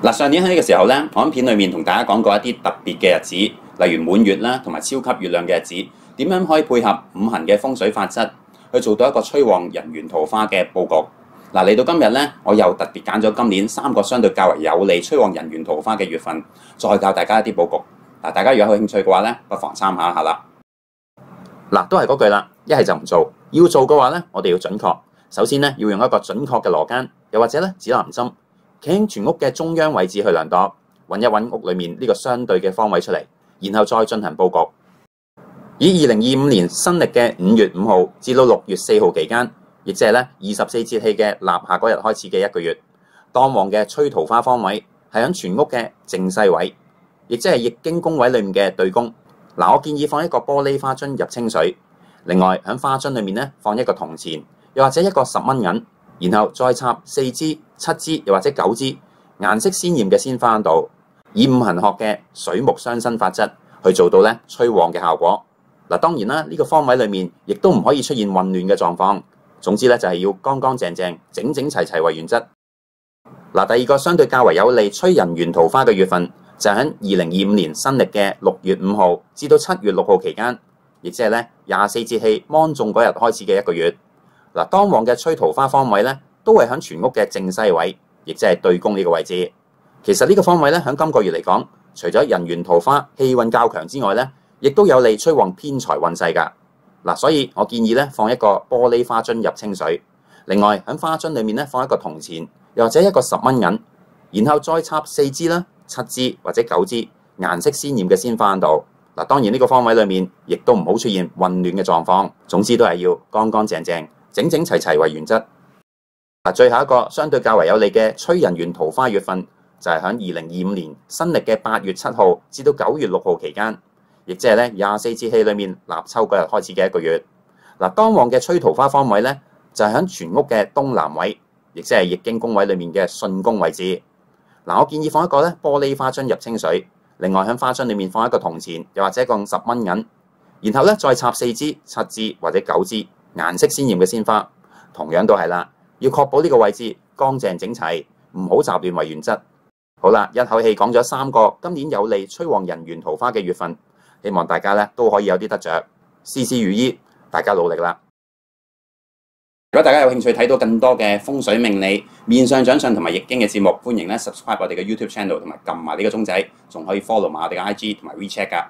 嗱，上年喺呢個時候咧，我喺片裏面同大家講過一啲特別嘅日子，例如滿月啦，同埋超級月亮嘅日子，點樣可以配合五行嘅風水法則去做到一個催旺人緣桃花嘅佈局。嗱，嚟到今日咧，我又特別揀咗今年3個相對較為有利催旺人緣桃花嘅月份，再教大家一啲佈局。嗱，大家如果有興趣嘅話咧，不妨參考一下啦。嗱，都係嗰句啦，一係就唔做，要做嘅話咧，我哋要準確。首先咧，要用一個準確嘅羅庚，又或者咧指南針，企喺全屋嘅中央位置去量度，揾一揾屋裏面呢個相對嘅方位出嚟，然後再進行佈局。以2025年新曆嘅5月5號至到6月4號期間，亦即係咧24節氣嘅立夏嗰日開始嘅1個月，當旺嘅催桃花方位係喺全屋嘅正西位，亦即係易經宮位裏面嘅對宮。嗱，我建議放一個玻璃花樽入清水，另外喺花樽裏面咧放一個銅錢，又或者一個10蚊銀，然後再插4支、7支又或者9支顏色鮮豔嘅鮮花喺度，以五行學嘅水木相生法則去做到咧催旺嘅效果。嗱，當然啦，呢個方位裏面亦都唔可以出現混亂嘅狀況。總之咧就係要乾乾淨淨、整整齊齊為原則。嗱，第二個相對較為有利催人緣桃花嘅月份，就係喺2025年新曆嘅6月5號至到7月6號期間，亦即係咧24節氣芒種嗰日開始嘅1個月。嗱，當旺嘅催桃花方位咧，都係喺全屋嘅正西位，亦即係對宮呢個位置。其實呢個方位咧，喺今個月嚟講，除咗人緣桃花氣運較強之外咧，亦都有利催旺偏財運勢㗎。嗱，所以我建議咧放一個玻璃花樽入清水，另外喺花樽裡面咧放一個銅錢，又或者一個10蚊銀，然後再插4支啦、7支或者9支顏色鮮豔嘅鮮花喺度。嗱，當然呢個方位裡面亦都唔好出現混亂嘅狀況。總之都係要乾乾淨淨、整整齊齊為原則。嗱，最後一個相對較為有利嘅催人緣桃花月份，就係喺2025年新曆嘅8月7號至到9月6號期間，亦即係咧24節氣裏面立秋嗰日開始嘅1個月。嗱，當旺嘅催桃花方位咧，就係喺全屋嘅東南位，亦即係易經宮位裏面嘅巽宮位置。嗱，我建議放一個咧玻璃花樽入清水，另外喺花樽裏面放一個銅錢，又或者一個10蚊銀，然後咧再插4支、7支或者9支顏色鮮豔嘅鮮花。同樣都係啦，要確保呢個位置乾淨整齊，唔好雜亂為原則。好啦，一口氣講咗3個今年有利催旺人緣桃花嘅月份，希望大家咧都可以有啲得着，事事如意，大家努力啦！如果大家有興趣睇到更多嘅風水命理、面相掌相同埋易經嘅節目，歡迎咧 subscribe 我哋嘅 YouTube channel 同埋撳埋呢個鐘仔，仲可以 follow 埋我哋嘅 IG 同埋 WeChat 噶。